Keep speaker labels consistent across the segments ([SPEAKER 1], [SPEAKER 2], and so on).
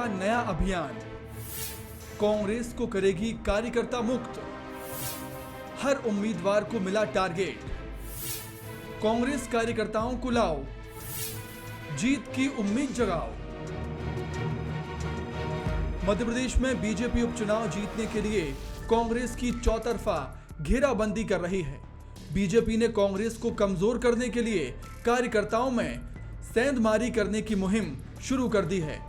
[SPEAKER 1] का नया अभियान कांग्रेस को करेगी कार्यकर्ता मुक्त। हर उम्मीदवार को मिला टारगेट। कांग्रेस कार्यकर्ताओं को लाओ, जीत की उम्मीद जगाओ। मध्य प्रदेश में बीजेपी उपचुनाव जीतने के लिए कांग्रेस की चौतरफा घेराबंदी कर रही है। बीजेपी ने कांग्रेस को कमजोर करने के लिए कार्यकर्ताओं में सेंधमारी करने की मुहिम शुरू कर दी है।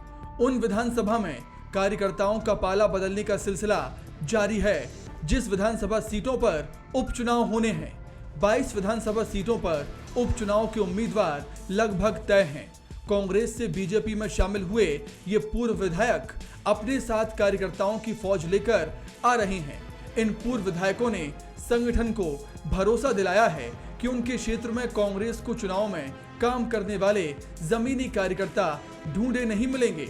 [SPEAKER 1] उन विधानसभा में कार्यकर्ताओं का पाला बदलने का सिलसिला जारी है। जिस विधानसभा सीटों पर उपचुनाव होने हैं, 22 विधानसभा सीटों पर उपचुनाव के उम्मीदवार लगभग तय हैं। कांग्रेस से बीजेपी में शामिल हुए ये पूर्व विधायक अपने साथ कार्यकर्ताओं की फौज लेकर आ रहे हैं। इन पूर्व विधायकों ने संगठन को भरोसा दिलाया है कि उनके क्षेत्र में कांग्रेस को चुनाव में काम करने वाले जमीनी कार्यकर्ता ढूंढे नहीं मिलेंगे।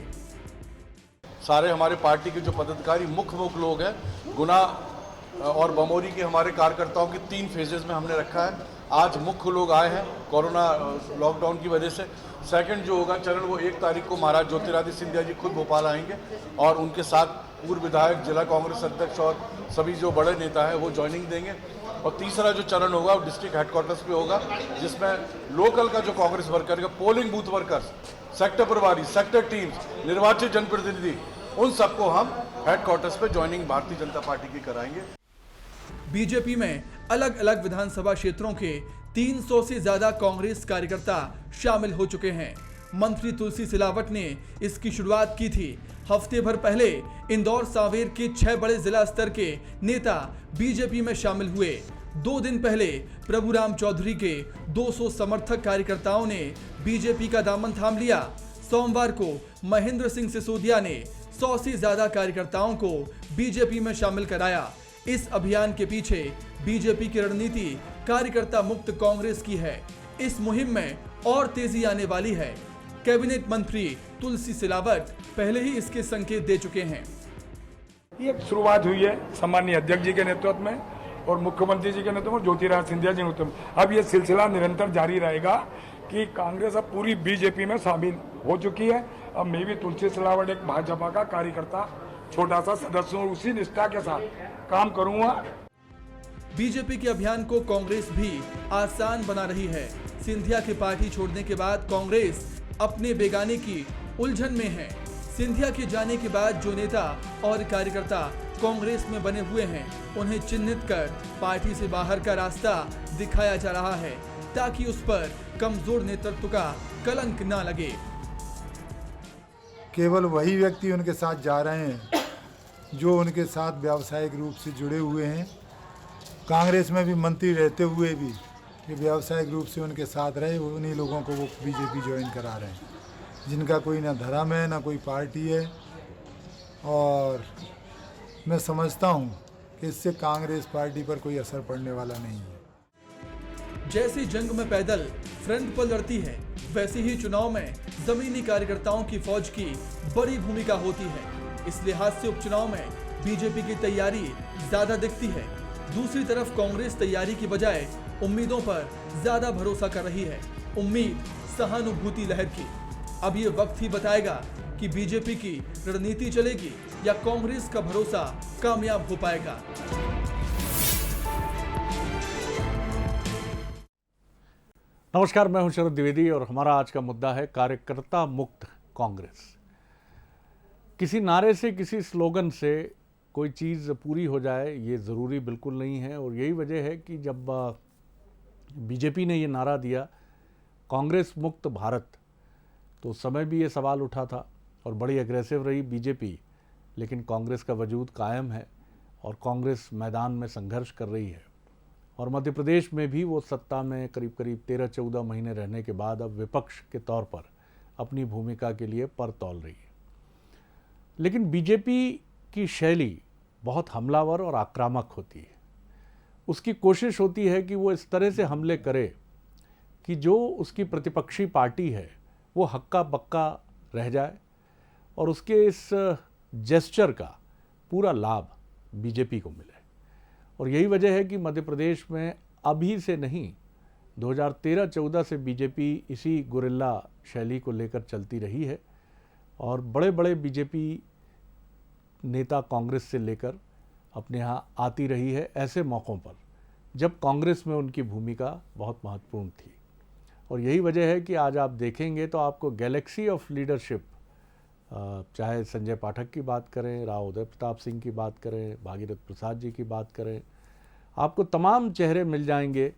[SPEAKER 2] सारे हमारे पार्टी के जो पदाधिकारी मुख्य लोग हैं, गुना और बमोरी के हमारे कार्यकर्ताओं के 3 फेजेस में हमने रखा है। आज मुख्य लोग आए हैं कोरोना लॉकडाउन की वजह से। सेकंड जो होगा चरण, वो 1 तारीख को महाराज ज्योतिरादित्य सिंधिया जी खुद भोपाल आएंगे और उनके साथ पूर्व विधायक, जिला कांग्रेस अध्यक्ष और सभी जो बड़े नेता हैं वो ज्वाइनिंग देंगे। और तीसरा जो चरण होगा वो डिस्ट्रिक्ट हेडक्वार्टर्स पे होगा, जिसमें लोकल का जो कांग्रेस वर्कर का पोलिंग बूथ वर्कर्स, सेक्टर प्रभारी, सेक्टर टीम्स, निर्वाचित जनप्रतिनिधि, उन सबको हम हेडक्वार्टर्स पे ज्वाइनिंग भारतीय जनता पार्टी की कराएंगे।
[SPEAKER 1] बीजेपी में अलग अलग विधानसभा क्षेत्रों के 300 से ज्यादा कांग्रेस कार्यकर्ता शामिल हो चुके हैं। मंत्री तुलसी सिलावट ने इसकी शुरुआत की थी। हफ्ते भर पहले इंदौर सांवेर के 6 बड़े जिला स्तर के नेता बीजेपी में शामिल हुए। 2 दिन पहले प्रभुराम चौधरी के 200 समर्थक कार्यकर्ताओं ने बीजेपी का दामन थाम लिया। सोमवार को महेंद्र सिंह सिसोदिया ने 100 से ज्यादा कार्यकर्ताओं को बीजेपी में शामिल कराया। इस अभियान के पीछे बीजेपी की रणनीति कार्यकर्ता मुक्त कांग्रेस की है। इस मुहिम में और तेजी आने वाली है। कैबिनेट मंत्री तुलसी सिलावट पहले ही इसके संकेत दे चुके हैं।
[SPEAKER 3] ये शुरुआत हुई है सम्मानीय अध्यक्ष जी के नेतृत्व में और मुख्यमंत्री जी के नेतृत्व में, ज्योतिरादित्य सिंधिया जी के नेतृत्व में। अब ये सिलसिला निरंतर जारी रहेगा कि कांग्रेस अब पूरी बीजेपी में शामिल हो चुकी है। अब मैं भी तुलसी सिलावट एक भाजपा का कार्यकर्ता, छोटा सा सदस्य हूं, उसी निष्ठा के साथ काम करूंगा।
[SPEAKER 1] बीजेपी के अभियान को कांग्रेस भी आसान बना रही है। सिंधिया की पार्टी छोड़ने के बाद कांग्रेस अपने बेगाने की उलझन में है। सिंधिया के जाने के बाद जो नेता और कार्यकर्ता कांग्रेस में बने हुए हैं, उन्हें चिन्हित कर पार्टी से बाहर का रास्ता दिखाया जा रहा है, ताकि उस पर कमजोर नेतृत्व का कलंक ना लगे।
[SPEAKER 4] केवल वही व्यक्ति उनके साथ जा रहे हैं जो उनके साथ व्यावसायिक रूप से जुड़े हुए हैं। कांग्रेस में भी मंत्री रहते हुए भी ये व्यावसायिक रूप से उनके साथ रहे, उन्हीं लोगों को वो बीजेपी ज्वाइन करा रहे हैं, जिनका कोई ना धर्म है ना कोई पार्टी है। और मैं समझता हूँ कि इससे कांग्रेस पार्टी पर कोई असर पड़ने वाला नहीं है।
[SPEAKER 1] जैसे जंग में पैदल फ्रंट पर लड़ती है, वैसे ही चुनाव में जमीनी कार्यकर्ताओं की फौज की बड़ी भूमिका होती है। इस लिहाज से उपचुनाव में बीजेपी की तैयारी ज्यादा दिखती है। दूसरी तरफ कांग्रेस तैयारी की बजाय उम्मीदों पर ज्यादा भरोसा कर रही है। उम्मीद सहानुभूति लहर की। अब ये वक्त ही बताएगा कि बीजेपी की रणनीति चलेगी या कांग्रेस का भरोसा कामयाब हो पाएगा।
[SPEAKER 5] नमस्कार, मैं हूं शरद द्विवेदी और हमारा आज का मुद्दा है कार्यकर्ता मुक्त कांग्रेस। किसी नारे से, किसी स्लोगन से कोई चीज़ पूरी हो जाए ये ज़रूरी बिल्कुल नहीं है। और यही वजह है कि जब बीजेपी ने ये नारा दिया कांग्रेस मुक्त भारत, तो उस समय भी ये सवाल उठा था और बड़ी एग्रेसिव रही बीजेपी, लेकिन कांग्रेस का वजूद कायम है और कांग्रेस मैदान में संघर्ष कर रही है। और मध्य प्रदेश में भी वो सत्ता में करीब 13-14 महीने रहने के बाद अब विपक्ष के तौर पर अपनी भूमिका के लिए पर तौल रही है। लेकिन बीजेपी की शैली बहुत हमलावर और आक्रामक होती है। उसकी कोशिश होती है कि वो इस तरह से हमले करे कि जो उसकी प्रतिपक्षी पार्टी है वो हक्का बक्का रह जाए और उसके इस जेस्चर का पूरा लाभ बीजेपी को मिले। और यही वजह है कि मध्य प्रदेश में अभी से नहीं, 2013-14 से बीजेपी इसी गुरिल्ला शैली को लेकर चलती रही है। और बड़े बड़े बीजेपी नेता कांग्रेस से लेकर अपने यहाँ आती रही है ऐसे मौक़ों पर जब कांग्रेस में उनकी भूमिका बहुत महत्वपूर्ण थी। और यही वजह है कि आज आप देखेंगे तो आपको गैलेक्सी ऑफ लीडरशिप, चाहे संजय पाठक की बात करें, राव उदय प्रताप सिंह की बात करें, भागीरथ प्रसाद जी की बात करें, आपको तमाम चेहरे मिल जाएंगे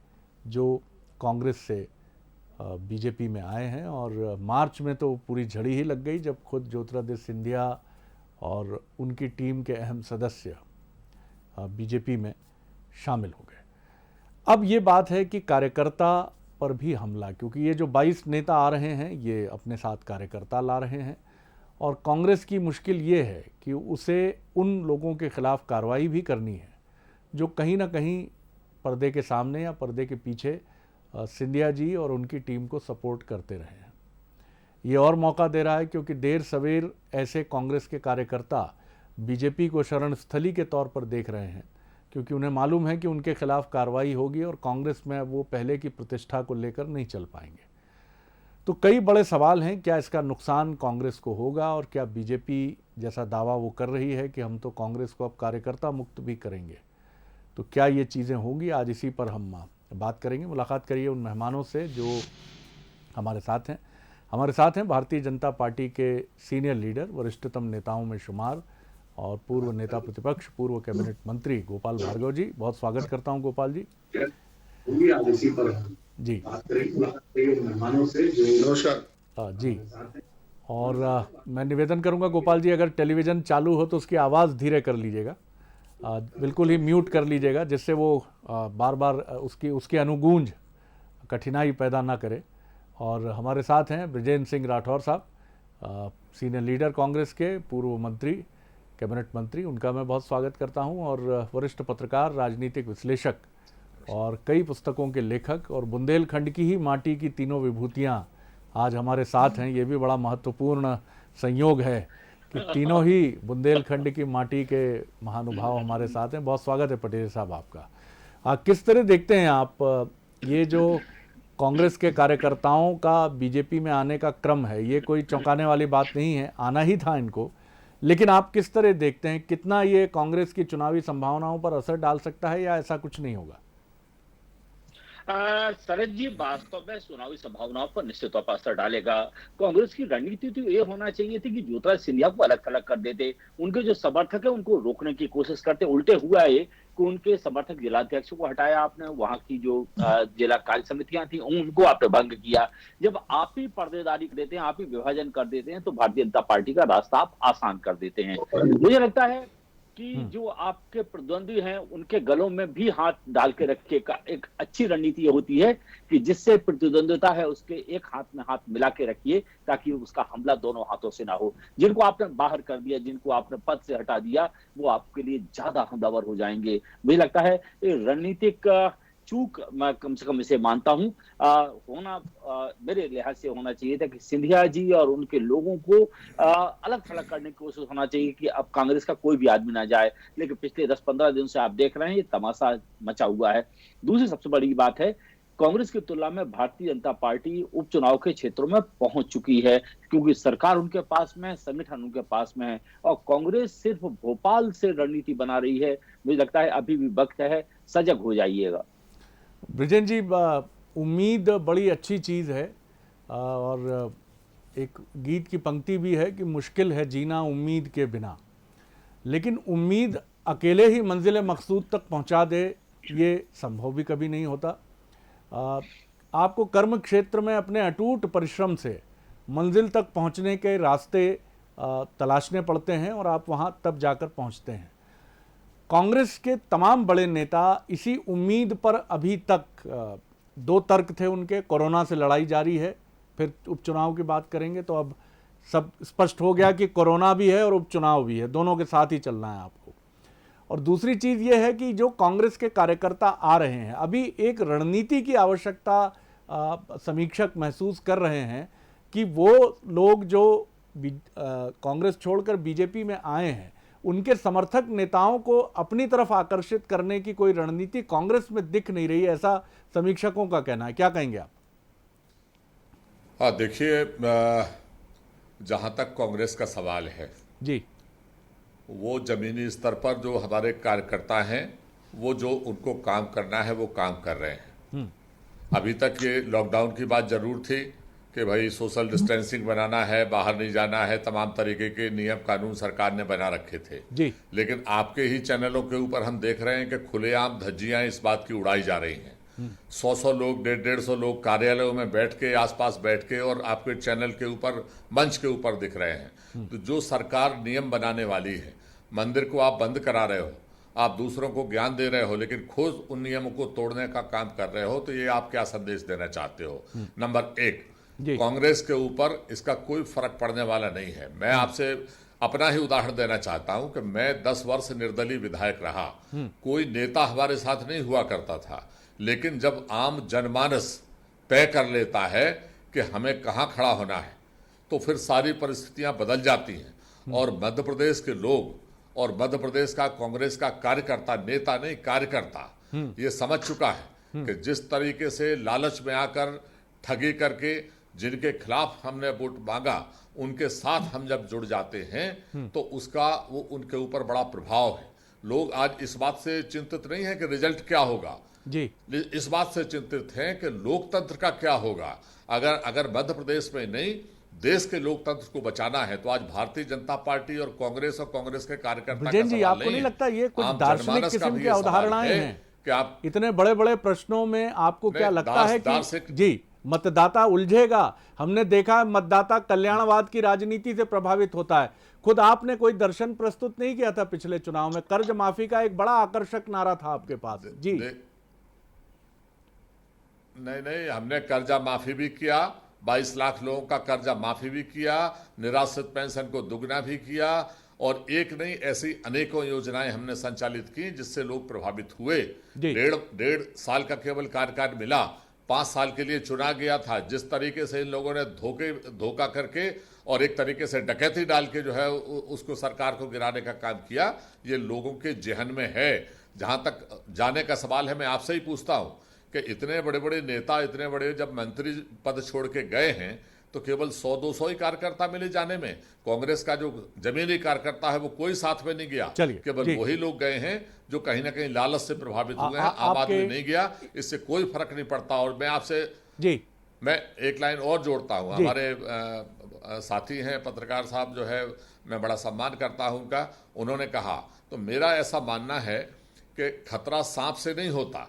[SPEAKER 5] जो कांग्रेस से बीजेपी में आए हैं। और मार्च में तो पूरी झड़ी ही लग गई जब खुद ज्योतिरादित्य सिंधिया और उनकी टीम के अहम सदस्य बीजेपी में शामिल हो गए। अब ये बात है कि कार्यकर्ता पर भी हमला, क्योंकि ये जो 22 नेता आ रहे हैं ये अपने साथ कार्यकर्ता ला रहे हैं और कांग्रेस की मुश्किल ये है कि उसे उन लोगों के खिलाफ कार्रवाई भी करनी है जो कहीं ना कहीं पर्दे के सामने या पर्दे के पीछे सिंधिया जी और उनकी टीम को सपोर्ट करते रहे हैं। ये और मौका दे रहा है क्योंकि देर सवेर ऐसे कांग्रेस के कार्यकर्ता बीजेपी को शरण स्थली के तौर पर देख रहे हैं, क्योंकि उन्हें मालूम है कि उनके खिलाफ कार्रवाई होगी और कांग्रेस में वो पहले की प्रतिष्ठा को लेकर नहीं चल पाएंगे। तो कई बड़े सवाल हैं, क्या इसका नुकसान कांग्रेस को होगा और क्या बीजेपी जैसा दावा वो कर रही है कि हम तो कांग्रेस को अब कार्यकर्ता मुक्त भी करेंगे, तो क्या ये चीज़ें होंगी? आज इसी पर हम बात करेंगे। मुलाकात करिए उन मेहमानों से जो हमारे साथ हैं। हमारे साथ हैं भारतीय जनता पार्टी के सीनियर लीडर, वरिष्ठतम नेताओं में शुमार और पूर्व नेता प्रतिपक्ष, पूर्व कैबिनेट मंत्री गोपाल भार्गव जी। बहुत स्वागत करता हूं गोपाल जी। जी नमस्कार जी। और मैं निवेदन करूंगा गोपाल जी, अगर टेलीविज़न चालू हो तो उसकी आवाज़ धीरे कर लीजिएगा, बिल्कुल ही म्यूट कर लीजिएगा, जिससे वो बार बार उसकी अनुगूंज कठिनाई पैदा ना करे। और हमारे साथ हैं बृजेंद्र सिंह राठौर साहब, सीनियर लीडर कांग्रेस के, पूर्व मंत्री, कैबिनेट मंत्री, उनका मैं बहुत स्वागत करता हूं। और वरिष्ठ पत्रकार, राजनीतिक विश्लेषक और कई पुस्तकों के लेखक और बुंदेलखंड की ही माटी की तीनों विभूतियां आज हमारे साथ हैं। ये भी बड़ा महत्वपूर्ण संयोग है कि तीनों ही बुंदेलखंड की माटी के महानुभाव हमारे साथ हैं। बहुत स्वागत है पटेल साहब आपका। किस तरह देखते हैं आप ये जो कांग्रेस के कार्यकर्ताओं का बीजेपी में आने का क्रम है? ये कोई चौंकाने वाली बात नहीं है, आना ही था इनको, लेकिन आप किस तरह देखते हैं, कितना ये कांग्रेस की चुनावी संभावनाओं पर असर डाल सकता है या ऐसा कुछ नहीं होगा?
[SPEAKER 6] शरद जी, वास्तव में चुनावी संभावनाओं पर निश्चित तौर पर असर डालेगा। कांग्रेस की रणनीति तो ये होना चाहिए थी कि ज्योतिरादित्य सिंधिया को अलग थलग कर देते, उनके जो समर्थक है उनको रोकने की कोशिश करते। उल्टे हुआ है कि उनके समर्थक जिलाध्यक्ष को हटाया आपने, वहां की जो जिला कार्य समितियां थी उनको आपने भंग किया। जब आप ही पर्देदारी कर देते हैं, आप ही विभाजन कर देते हैं, तो भारतीय जनता पार्टी का रास्ता आप आसान कर देते हैं। मुझे लगता है कि जो आपके प्रतिद्वंदी हैं उनके गलों में भी हाथ डाल के रखे का एक अच्छी रणनीति ये होती है कि जिससे प्रतिद्वंदिता है उसके एक हाथ में हाथ मिला के रखिए, ताकि उसका हमला दोनों हाथों से ना हो। जिनको आपने बाहर कर दिया, जिनको आपने पद से हटा दिया, वो आपके लिए ज्यादा हमलावर हो जाएंगे। मुझे लगता है ये रणनीतिक चूक मैं कम से कम इसे मानता हूं। मेरे लिहाज से होना चाहिए था कि सिंधिया जी और उनके लोगों को अलग थलग करने की कोशिश होना चाहिए कि अब कांग्रेस का कोई भी आदमी ना जाए, लेकिन पिछले 10-15 दिन से आप देख रहे हैं ये तमाशा मचा हुआ है। दूसरी सबसे बड़ी बात है, कांग्रेस की तुलना में भारतीय जनता पार्टी उपचुनाव के क्षेत्रों में पहुंच चुकी है, क्योंकि सरकार उनके पास में है, संगठन उनके पास में है, और कांग्रेस सिर्फ भोपाल से रणनीति बना रही है। मुझे लगता है अभी भी वक्त है, सजग हो जाइएगा।
[SPEAKER 5] बृजेंद्र जी, उम्मीद बड़ी अच्छी चीज़ है और एक गीत की पंक्ति भी है कि मुश्किल है जीना उम्मीद के बिना, लेकिन उम्मीद अकेले ही मंजिल मकसूद तक पहुंचा दे ये संभव भी कभी नहीं होता। आपको कर्म क्षेत्र में अपने अटूट परिश्रम से मंजिल तक पहुंचने के रास्ते तलाशने पड़ते हैं और आप वहां तब जाकर पहुंचते हैं। कांग्रेस के तमाम बड़े नेता इसी उम्मीद पर अभी तक, दो तर्क थे उनके, कोरोना से लड़ाई जारी है, फिर उपचुनाव की बात करेंगे तो अब सब स्पष्ट हो गया कि कोरोना भी है और उपचुनाव भी है, दोनों के साथ ही चलना है आपको। और दूसरी चीज़ ये है कि जो कांग्रेस के कार्यकर्ता आ रहे हैं, अभी एक रणनीति की आवश्यकता समीक्षक महसूस कर रहे हैं कि वो लोग जो कांग्रेस छोड़कर बीजेपी में आए हैं उनके समर्थक नेताओं को अपनी तरफ आकर्षित करने की कोई रणनीति कांग्रेस में दिख नहीं रही, ऐसा समीक्षकों का कहना है। क्या कहेंगे आप?
[SPEAKER 7] हाँ, देखिए, जहां तक कांग्रेस का सवाल है,
[SPEAKER 5] जी
[SPEAKER 7] वो जमीनी स्तर पर जो हमारे कार्यकर्ता हैं, वो जो उनको काम करना है वो काम कर रहे हैं। अभी तक ये लॉकडाउन की बात जरूर थी कि भाई सोशल डिस्टेंसिंग बनाना है, बाहर नहीं जाना है, तमाम तरीके के नियम कानून सरकार ने बना रखे थे
[SPEAKER 5] जी।
[SPEAKER 7] लेकिन आपके ही चैनलों के ऊपर हम देख रहे हैं कि खुलेआम धज्जियां इस बात की उड़ाई जा रही हैं। 100 लोग, 150 लोग कार्यालयों में बैठ के, आसपास बैठ के, और आपके चैनल के ऊपर, मंच के ऊपर दिख रहे हैं। तो जो सरकार नियम बनाने वाली है, मंदिर को आप बंद करा रहे हो, आप दूसरों को ज्ञान दे रहे हो, लेकिन खुद उन नियमों को तोड़ने का काम कर रहे हो, तो ये आप क्या संदेश देना चाहते हो? नंबर 1, कांग्रेस के ऊपर इसका कोई फर्क पड़ने वाला नहीं है। मैं आपसे अपना ही उदाहरण देना चाहता हूं कि मैं 10 वर्ष निर्दलीय विधायक रहा। कोई नेता हमारे साथ नहीं हुआ करता था, लेकिन जब आम जनमानस तय कर लेता है कि हमें कहां खड़ा होना है, तो फिर सारी परिस्थितियां बदल जाती हैं। और मध्य प्रदेश के लोग और मध्य प्रदेश का कांग्रेस का कार्यकर्ता, नेता नहीं कार्यकर्ता, ये समझ चुका है कि जिस तरीके से लालच में आकर ठगी करके जिनके खिलाफ हमने वोट मांगा, उनके साथ हम जब जुड़ जाते हैं तो उसका वो उनके ऊपर बड़ा प्रभाव है। लोग आज इस बात से चिंतित नहीं है कि रिजल्ट क्या होगा
[SPEAKER 5] जी,
[SPEAKER 7] इस बात से चिंतित हैं कि लोकतंत्र का क्या होगा। अगर मध्य प्रदेश में नहीं, देश के लोकतंत्र को बचाना है, तो आज भारतीय जनता पार्टी और कांग्रेस के कार्यकर्ता का
[SPEAKER 5] ब्रजेन जी,
[SPEAKER 7] सवाल
[SPEAKER 5] आपको नहीं
[SPEAKER 7] है।
[SPEAKER 5] लगता ये कुछ
[SPEAKER 7] आम
[SPEAKER 5] दार्शनिक
[SPEAKER 7] जनमानस का
[SPEAKER 5] किस्म
[SPEAKER 7] भी
[SPEAKER 5] की
[SPEAKER 7] ये सवाल
[SPEAKER 5] अवधारणाएं
[SPEAKER 7] है
[SPEAKER 5] हैं
[SPEAKER 7] कि आप
[SPEAKER 5] इतने बड़े बड़े प्रश्नों में? आपको क्या लगता है कि
[SPEAKER 7] दार्शनिक
[SPEAKER 5] जी मतदाता उलझेगा? हमने देखा मतदाता कल्याणवाद की राजनीति से प्रभावित होता है। खुद आपने कोई दर्शन प्रस्तुत नहीं किया था पिछले चुनाव में, कर्ज माफी का एक बड़ा आकर्षक नारा था आपके पास जी।
[SPEAKER 7] नहीं, हमने कर्जा माफी भी किया, 22 लाख लोगों का कर्जा माफी भी किया, निराश्रित पेंशन को दुगना भी किया, और एक नहीं ऐसी अनेकों योजनाएं हमने संचालित की जिससे लोग प्रभावित हुए। डेढ़ साल का केवल कार्यकाल मिला, 5 साल के लिए चुना गया था। जिस तरीके से इन लोगों ने धोखा करके और एक तरीके से डकैती डाल के जो है उसको सरकार को गिराने का काम किया, ये लोगों के जेहन में है। जहां तक जाने का सवाल है, मैं आपसे ही पूछता हूं कि इतने बड़े बड़े नेता, इतने बड़े जब मंत्री पद छोड़ के गए हैं, तो केवल 100-200 ही कार्यकर्ता मिले जाने में। कांग्रेस का जो जमीनी कार्यकर्ता है वो कोई साथ में नहीं गया, केवल वही लोग गए हैं जो कहीं ना कहीं लालच से प्रभावित हुए हैं। आम आदमी नहीं गया, इससे कोई फर्क नहीं पड़ता। और मैं आपसे मैं एक लाइन और जोड़ता हूं, हमारे साथी हैं पत्रकार साहब जो है, मैं बड़ा सम्मान करता हूं उनका। उन्होंने कहा, तो मेरा ऐसा मानना है कि खतरा सांप से नहीं होता,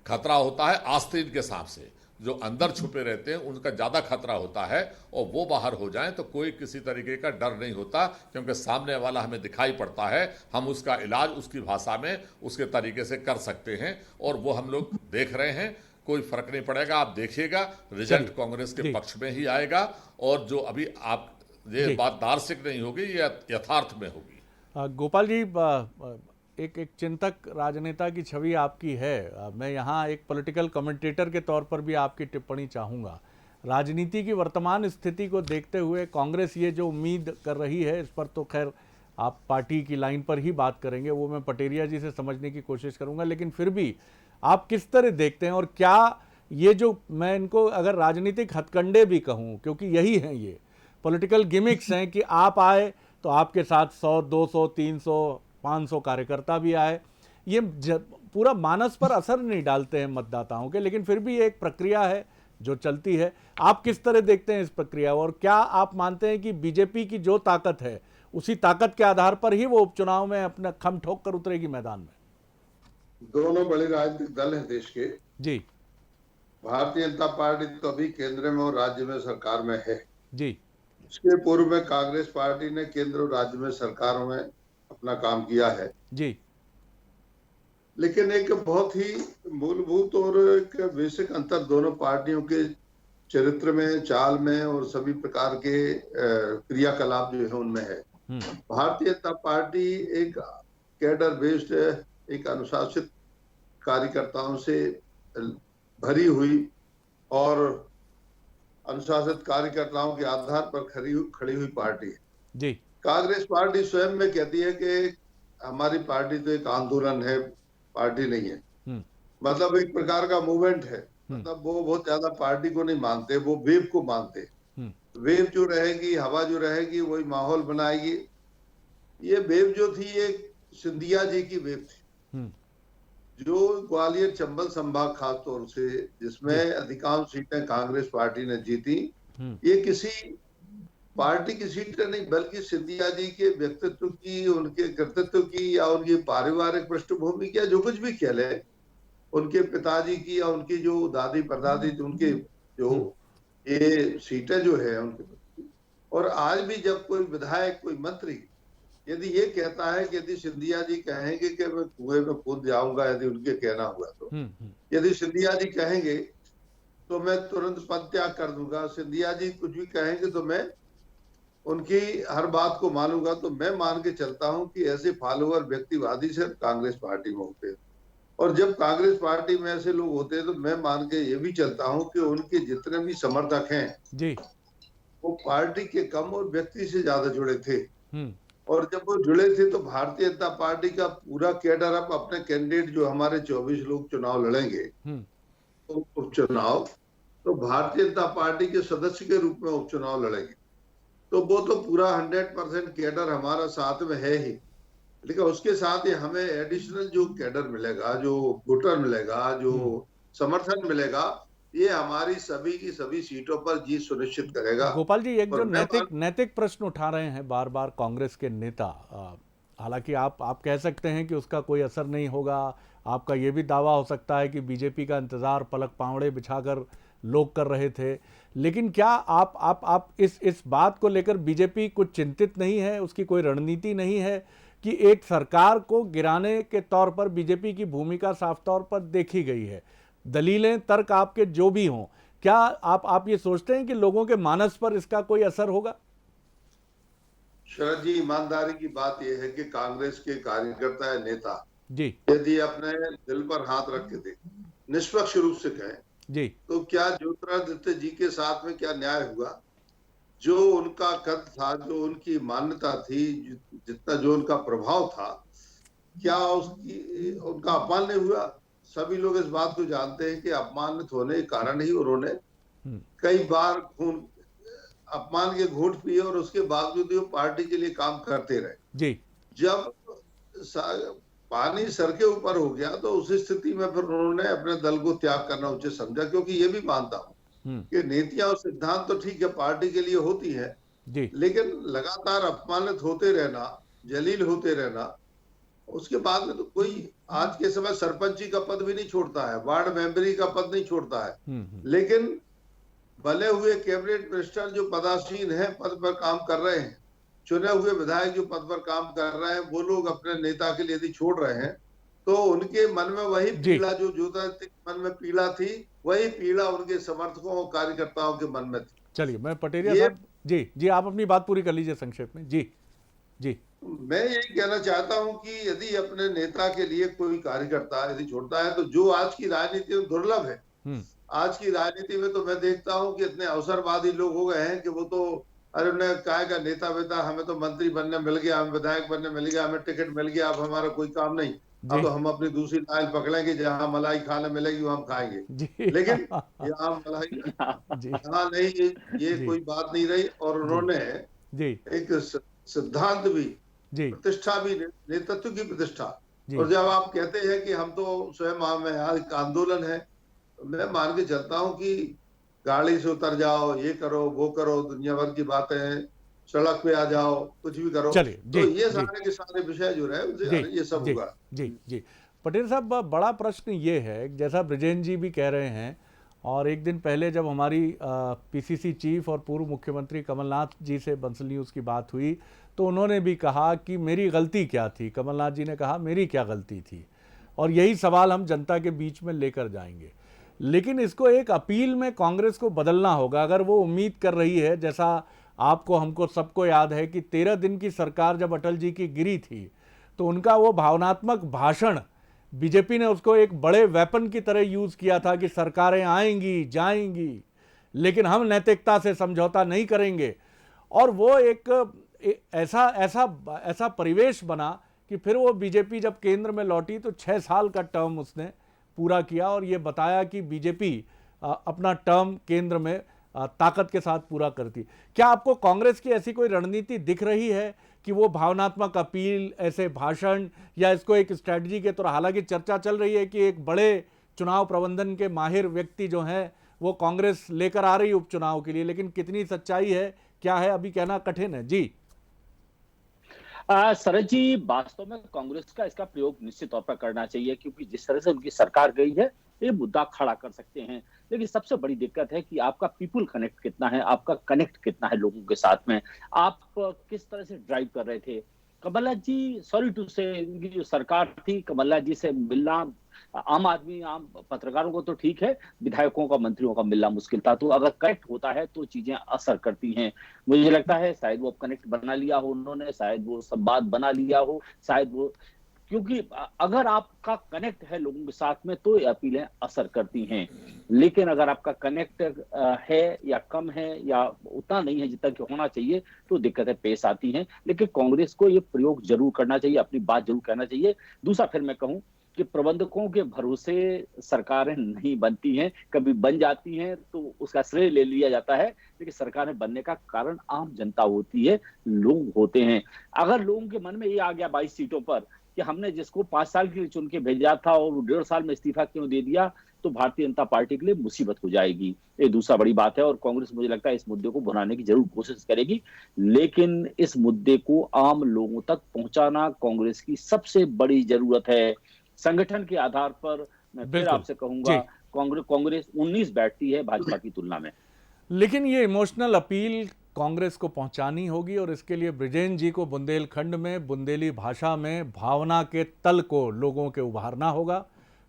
[SPEAKER 7] खतरा होता है आस्तीन के सांप से। जो अंदर छुपे रहते हैं उनका ज्यादा खतरा होता है, और वो बाहर हो जाएं तो कोई किसी तरीके का डर नहीं होता, क्योंकि सामने वाला हमें दिखाई पड़ता है, हम उसका इलाज उसकी भाषा में उसके तरीके से कर सकते हैं, और वो हम लोग देख रहे हैं। कोई फर्क नहीं पड़ेगा, आप देखिएगा रिजल्ट कांग्रेस के पक्ष में ही आएगा। और जो अभी आप ये बात दार्शनिक नहीं होगी, ये यथार्थ में होगी।
[SPEAKER 5] गोपाल जी, एक चिंतक राजनेता की छवि आपकी है। मैं यहाँ एक पॉलिटिकल कमेंटेटर के तौर पर भी आपकी टिप्पणी चाहूँगा। राजनीति की वर्तमान स्थिति को देखते हुए कांग्रेस ये जो उम्मीद कर रही है, इस पर तो खैर आप पार्टी की लाइन पर ही बात करेंगे, वो मैं पटेरिया जी से समझने की कोशिश करूँगा, लेकिन फिर भी आप किस तरह देखते हैं? और क्या ये जो, मैं इनको अगर राजनीतिक हथकंडे भी कहूँ, क्योंकि यही हैं ये पॉलिटिकल गिमिक्स हैं कि आप आए तो आपके साथ 100, 200, 300, 500 कार्यकर्ता भी आए, ये पूरा मानस पर असर नहीं डालते हैं मतदाताओं के, लेकिन फिर भी एक प्रक्रिया है जो चलती है। आप किस तरह देखते हैं इस प्रक्रिया, और क्या आप मानते हैं कि बीजेपी की जो ताकत है उसी ताकत के आधार पर ही वो उपचुनाव में अपना खम ठोक कर उतरेगी मैदान में?
[SPEAKER 8] दोनों बड़े राजनीतिक दल हैं देश के
[SPEAKER 5] जी।
[SPEAKER 8] भारतीय जनता पार्टी तो अभी केंद्र में और राज्य में सरकार में है
[SPEAKER 5] जी।
[SPEAKER 8] इसके पूर्व में कांग्रेस पार्टी ने केंद्र और राज्य में सरकारों में अपना काम किया है
[SPEAKER 5] जी।
[SPEAKER 8] लेकिन एक बहुत ही मूलभूत और एक बेसिक अंतर दोनों पार्टियों के चरित्र में, चाल में और सभी प्रकार के क्रियाकलाप जो है उनमें है। भारतीय जनता पार्टी एक कैडर बेस्ड, एक अनुशासित कार्यकर्ताओं से भरी हुई और अनुशासित कार्यकर्ताओं के आधार पर खड़ी हुई पार्टी है
[SPEAKER 5] जी।
[SPEAKER 8] कांग्रेस पार्टी स्वयं में कहती है कि हमारी पार्टी तो एक आंदोलन है, पार्टी नहीं है। मतलब एक प्रकार का मूवमेंट है। मतलब वो बहुत ज्यादा पार्टी को नहीं मानते, वो वेव को मानते। वेव जो रहेगी, हवा जो रहेगी, वही माहौल बनाएगी। ये वेव जो थी, ये सिंधिया जी की वेव थी, जो ग्वालियर चंबल संभाग खास तौर से, जिसमें अधिकांश सीटें कांग्रेस पार्टी ने जीती। ये किसी पार्टी की सीटें नहीं, बल्कि सिंधिया जी के व्यक्तित्व की, उनके कर्तृत्व की, या उनकी पारिवारिक पृष्ठभूमि की, या जो कुछ भी कह ले, उनके पिताजी की या उनकी जो दादी परदादी, उनके जो ये सीटें जो है उनके। और आज भी जब कोई विधायक, कोई मंत्री यदि ये कहता है कि यदि सिंधिया जी कहेंगे कि मैं कुएं में कूद जाऊंगा, यदि उनके कहना हुआ तो, यदि सिंधिया जी कहेंगे तो मैं तुरंत पद त्याग कर दूंगा, सिंधिया जी कुछ भी कहेंगे तो मैं उनकी हर बात को मानूंगा, तो मैं मान के चलता हूं कि ऐसे फॉलोअर व्यक्तिवादी सिर्फ कांग्रेस पार्टी में होते हैं। और जब कांग्रेस पार्टी में ऐसे लोग होते हैं तो मैं मान के ये भी चलता हूं कि उनके जितने भी समर्थक हैं
[SPEAKER 5] जी,
[SPEAKER 8] वो पार्टी के कम और व्यक्ति से ज्यादा जुड़े थे। और जब वो जुड़े थे तो भारतीय जनता पार्टी का पूरा कैडर, अब अपने कैंडिडेट जो हमारे 24 लोग चुनाव लड़ेंगे, तो उपचुनाव, तो भारतीय जनता पार्टी के सदस्य के रूप में उपचुनाव लड़ेंगे, तो वो तो पूरा 100% कैडर हमारा साथ में है ही। लेकिन उसके साथ ही हमें एडिशनल जो कैडर मिलेगा, जो वोटर मिलेगा, जो समर्थन मिलेगा, ये हमारी सभी की सभी सीटों पर जीत सुनिश्चित करेगा।
[SPEAKER 5] गोपाल जी, एक जो नैतिक प्रश्न उठा रहे हैं बार बार कांग्रेस के नेता, हालांकि आप कह सकते हैं कि उसका कोई असर नहीं होगा, आपका ये भी दावा हो सकता है कि बीजेपी का इंतजार पलक पावड़े बिछाकर लोग कर रहे थे, लेकिन क्या आप इस बात को लेकर बीजेपी कुछ चिंतित नहीं है, उसकी कोई रणनीति नहीं है कि एक सरकार को गिराने के तौर पर बीजेपी की भूमिका साफ तौर पर देखी गई है, दलीलें तर्क आपके जो भी हों, क्या आप ये सोचते हैं कि लोगों के मानस पर इसका कोई असर होगा?
[SPEAKER 8] शरद जी, ईमानदारी की बात यह है कि कांग्रेस के कार्यकर्ता या नेता
[SPEAKER 5] जी,
[SPEAKER 8] यदि अपने दिल पर हाथ रख के दे, निष्पक्ष रूप से कहें
[SPEAKER 5] जी,
[SPEAKER 8] तो क्या ज्योतिरादित्य जी के साथ में क्या न्याय हुआ? जो उनका कद था, जो उनकी मान्यता थी, जितना जो उनका प्रभाव था, क्या उनका अपमान नहीं हुआ? सभी लोग इस बात को जानते हैं कि अपमानित होने के कारण ही उन्होंने कई बार अपमान के घूंट पिए और उसके बावजूद वो पार्टी के लिए काम करते रहे।
[SPEAKER 5] जी,
[SPEAKER 8] जब पानी सर के ऊपर हो गया तो उस स्थिति में फिर उन्होंने अपने दल को त्याग करना उचित समझा, क्योंकि ये भी मानता हूं कि नीतियां और सिद्धांत तो ठीक है पार्टी के लिए होती है, लेकिन लगातार अपमानित होते रहना, जलील होते रहना, उसके बाद में तो कोई आज के समय सरपंची का पद भी नहीं छोड़ता है, वार्ड मेंबरी का पद नहीं छोड़ता है, लेकिन बने हुए कैबिनेट मिनिस्टर जो पदासीन हैं, पद पर काम कर रहे हैं, चुने हुए विधायक जो पद पर काम कर रहे हैं, वो लोग अपने नेता के लिए यदि छोड़ रहे हैं तो उनके मन में वही पीड़ा जो ज्योतिरादित्य के मन में पीड़ा थी, वही पीड़ा उनके समर्थकों और कार्यकर्ताओं के मन में थी।
[SPEAKER 5] चलिए, मैं पटेरिया साहब जी आप अपनी बात पूरी कर लीजिए संक्षेप में। जी,
[SPEAKER 8] मैं यही कहना चाहता हूं कि यदि अपने नेता के लिए कोई कार्यकर्ता यदि छोड़ता है, तो जो आज की राजनीति में दुर्लभ है, आज की राजनीति में तो मैं देखता हूं कि इतने अवसरवादी लोग हो गए हैं कि वो तो अरे उन्हें कहेगा नेता वेता, हमें तो मंत्री बनने मिल गया, हमें विधायक बनने मिल गया, हमें टिकट मिल गया, अब हमारा कोई काम नहीं, अब तो हम अपनी दूसरी नाइल पकड़ेंगे, जहां मलाई खाने मिलेगी वो हम खाएंगे। लेकिन यहाँ मलाई यहाँ नहीं, ये कोई बात नहीं रही। और उन्होंने एक सिद्धांत भी, प्रतिष्ठा भी, नेतृत्व की प्रतिष्ठा। और जब आप कहते हैं कि हम तो स्वयं में एक आंदोलन है, मैं मान के चलता हूं कि गाड़ी से उतर जाओ, ये करो, वो करो, दुनिया भर की बातें, सड़क पे आ जाओ, कुछ भी करो, तो ये सारे के सारे विषय जो रहे ये सब होगा।
[SPEAKER 5] जी पटेल साहब, बड़ा प्रश्न ये है, जैसा ब्रिजेन जी भी कह रहे हैं, और एक दिन पहले जब हमारी पीसीसी चीफ और पूर्व मुख्यमंत्री कमलनाथ जी से बंसल न्यूज़ की बात हुई तो उन्होंने भी कहा कि मेरी गलती क्या थी। कमलनाथ जी ने कहा मेरी क्या गलती थी, और यही सवाल हम जनता के बीच में लेकर जाएंगे। लेकिन इसको एक अपील में कांग्रेस को बदलना होगा। अगर वो उम्मीद कर रही है, जैसा आपको हमको सबको याद है कि 13 दिन की सरकार जब अटल जी की गिरी थी तो उनका वो भावनात्मक भाषण, बीजेपी ने उसको एक बड़े वेपन की तरह यूज़ किया था कि सरकारें आएंगी जाएंगी लेकिन हम नैतिकता से समझौता नहीं करेंगे। और वो एक ऐसा परिवेश बना कि फिर वो बीजेपी जब केंद्र में लौटी तो 6 साल का टर्म उसने पूरा किया और ये बताया कि बीजेपी अपना टर्म केंद्र में ताकत के साथ पूरा करती। क्या आपको कांग्रेस की ऐसी कोई रणनीति दिख रही है कि वो भावनात्मक अपील, ऐसे भाषण, या इसको एक स्ट्रैटेजी के तौर, हालांकि चर्चा चल रही है कि एक बड़े चुनाव प्रबंधन के माहिर व्यक्ति जो हैं वो कांग्रेस लेकर आ रही उपचुनाव के लिए, लेकिन कितनी सच्चाई है, क्या है, अभी कहना कठिन है। जी
[SPEAKER 6] शरद जी, वास्तव में कांग्रेस का इसका प्रयोग निश्चित तौर पर करना चाहिए, क्योंकि जिस तरह से उनकी सरकार गई है ये मुद्दा खड़ा कर सकते हैं। लेकिन सबसे बड़ी दिक्कत है कि आपका पीपुल कनेक्ट कितना है, आपका कनेक्ट कितना है लोगों के साथ में, आप किस तरह से ड्राइव कर रहे थे। कमलनाथ जी, सॉरी टू से, इनकी जो सरकार थी, कमलनाथ जी से मिलना आम आदमी, आम पत्रकारों को तो ठीक है, विधायकों का, मंत्रियों का मिलना मुश्किल था। तो अगर कनेक्ट होता है तो चीजें असर करती हैं। मुझे लगता है शायद वो कनेक्ट बना लिया हो उन्होंने, शायद वो संवाद बना लिया हो, शायद वो, क्योंकि अगर आपका कनेक्ट है लोगों के साथ में तो ये अपीलें असर करती हैं। लेकिन अगर आपका कनेक्ट है या कम है या उतना नहीं है जितना कि होना चाहिए, तो दिक्कतें पेश आती हैं। लेकिन कांग्रेस को ये प्रयोग जरूर करना चाहिए, अपनी बात जरूर कहना चाहिए। दूसरा, फिर मैं कहूं कि प्रबंधकों के भरोसे सरकारें नहीं बनती हैं, कभी बन जाती हैं तो उसका श्रेय ले लिया जाता है, लेकिन सरकारें बनने का कारण आम जनता होती है, लोग होते हैं। अगर लोगों के मन में ये आ गया 22 सीटों पर कि हमने जिसको 5 साल के लिए चुन के भेजा था और वो 1.5 साल में इस्तीफा क्यों दे दिया, तो भारतीय जनता पार्टी के लिए मुसीबत हो जाएगी। ये दूसरा बड़ी बात है। और कांग्रेस, मुझे लगता है, इस मुद्दे को भुनाने की जरूर कोशिश करेगी, लेकिन इस मुद्दे को आम लोगों तक पहुंचाना कांग्रेस की सबसे बड़ी जरूरत है। संगठन के आधार पर मैं फिर आपसे कहूंगा, कांग्रेस 19 बैठती है भाजपा की तुलना में।
[SPEAKER 5] लेकिन ये इमोशनल अपील कांग्रेस को पहुंचानी होगी, और इसके लिए बृजेश जी को बुंदेलखंड में, बुंदेली भाषा में भावना के तल को लोगों के उभारना होगा।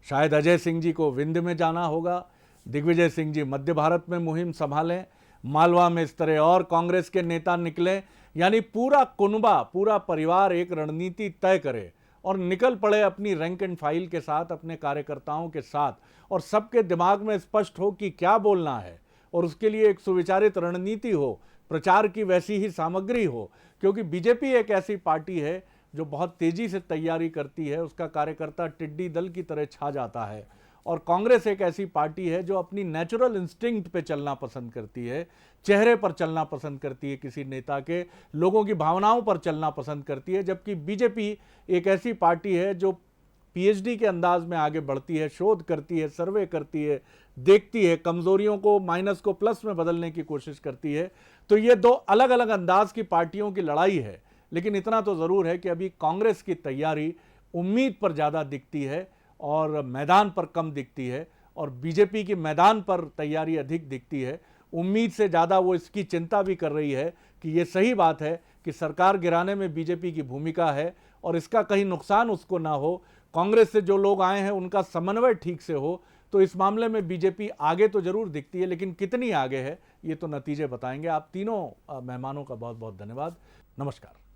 [SPEAKER 5] शायद अजय सिंह जी को विंध्य में जाना होगा, दिग्विजय सिंह जी मध्य भारत में मुहिम संभालें, मालवा में इस तरह और कांग्रेस के नेता निकलें, यानी पूरा कुनबा, पूरा परिवार एक रणनीति तय करे और निकल पड़े अपनी रैंक एंड फाइल के साथ, अपने कार्यकर्ताओं के साथ, और सबके दिमाग में स्पष्ट हो कि क्या बोलना है, और उसके लिए एक सुविचारित रणनीति हो, प्रचार की वैसी ही सामग्री हो। क्योंकि बीजेपी एक ऐसी पार्टी है जो बहुत तेजी से तैयारी करती है, उसका कार्यकर्ता टिड्डी दल की तरह छा जाता है, और कांग्रेस एक ऐसी पार्टी है जो अपनी नेचुरल इंस्टिंक्ट पे चलना पसंद करती है, चेहरे पर चलना पसंद करती है, किसी नेता के, लोगों की भावनाओं पर चलना पसंद करती है। जबकि बीजेपी एक ऐसी पार्टी है जो पीएचडी के अंदाज में आगे बढ़ती है, शोध करती है, सर्वे करती है, देखती है, कमजोरियों को, माइनस को प्लस में बदलने की कोशिश करती है। तो ये दो अलग अलग अंदाज की पार्टियों की लड़ाई है। लेकिन इतना तो ज़रूर है कि अभी कांग्रेस की तैयारी उम्मीद पर ज़्यादा दिखती है और मैदान पर कम दिखती है, और बीजेपी की मैदान पर तैयारी अधिक दिखती है। उम्मीद से ज़्यादा वो इसकी चिंता भी कर रही है कि ये सही बात है कि सरकार गिराने में बीजेपी की भूमिका है, और इसका कहीं नुकसान उसको ना हो, कांग्रेस से जो लोग आए हैं उनका समन्वय ठीक से हो। तो इस मामले में बीजेपी आगे तो जरूर दिखती है, लेकिन कितनी आगे है ये तो नतीजे बताएंगे। आप तीनों मेहमानों का बहुत बहुत धन्यवाद। नमस्कार।